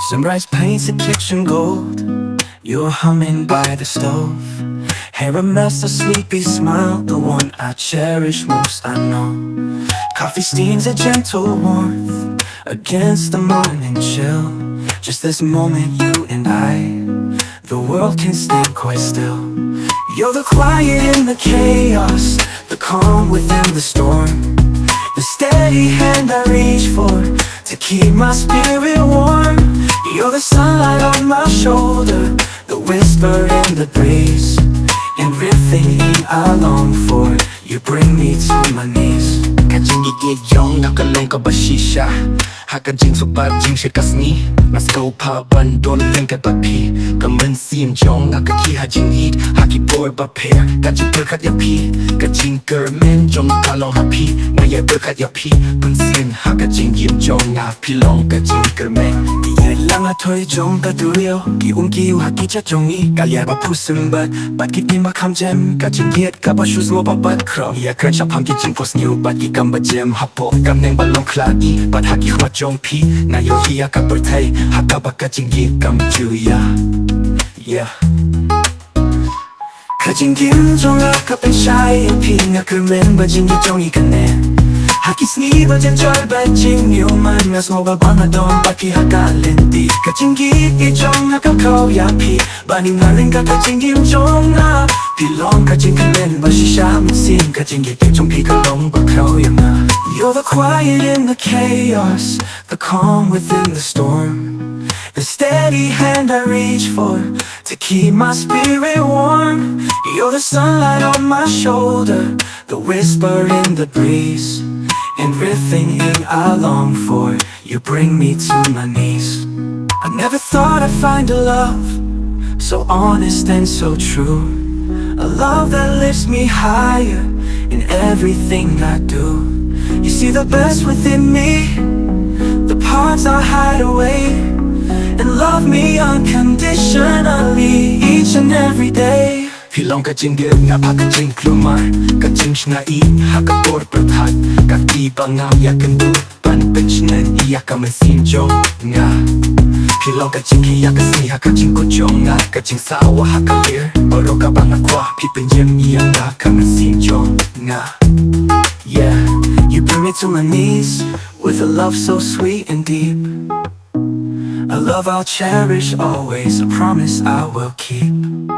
Sunrise paints the kitchen gold. You're humming by the stove. Hair a mess, a sleepy smile, the one I cherish most, I know. Coffee steams a gentle warmth against the morning chill. Just this moment, you and I, the world can stand quite still. You're the quiet in the chaos, the calm within the storm, the steady hand I reach for to keep my spirit warm. You're the sunlight on my shoulder, the whisper in the breeze. Everything I long for, you bring me to my knees. Kajingi yong nakalenga bashisha Hakajing subajing shikasni Nasko pa bandon lenga bapi Kamen sim jong nakaki hajing eat Haki boy ba pair Kajing berkat ya pi Kajing kermen jong kalong hapi Ngaya berkat ya pi Pensin hakajing yim jong ngapi long kajing kermen Lang thôi jong ta duyo Ki kiu haki cha jongi Kalya ba pusum bat Bat ki pin ba kam jem Kajing yet ka ba shoes mo ba bat kro Ya kren shap ham ki jing pos new Bat ki kam ba jem hapo Kam neng ba long klagi Bat haki hwa jong pi Na yo hiya ka bertai Haka ba kajing yip kam juya Yeah Kajing yim jong haka pen shy Pi nga kermen ba jing yi jong yi kan ne Haki sni ba jen joy ba jing yu man Nga smo ba ba nga don ba ki haka lendi Kajing yi jong haka kau ya pi Ba ni nga ling ka kajing yim jong na Pi long kajing kermen ba shisha min sim Kajing yi jong pi ka long ba kau ya nga You're the quiet in the chaos, the calm within the storm, the steady hand I reach for to keep my spirit warm. You're the sunlight on my shoulder, the whisper in the breeze. Everything I long for, you bring me to my knees. I never thought I'd find a love so honest and so true, a love that lifts me higher in everything I do. You see the best within me, the parts I hide away, and love me unconditionally each and every day. Hilong kajing gil nga pa kajing klumar Kajing shnai haka bor berpat Kaki bangam ya kendu Ban benchnen iya kamen sim jong nga Hilong kajing hiya kasni haka jing kujong nga Kajing sawa haka lir Baro ka bang akwa Pipin jem iya nga kamen sim jong nga Yeah, you bring me to my knees with a love so sweet and deep. A love I'll cherish always, a promise I will keep.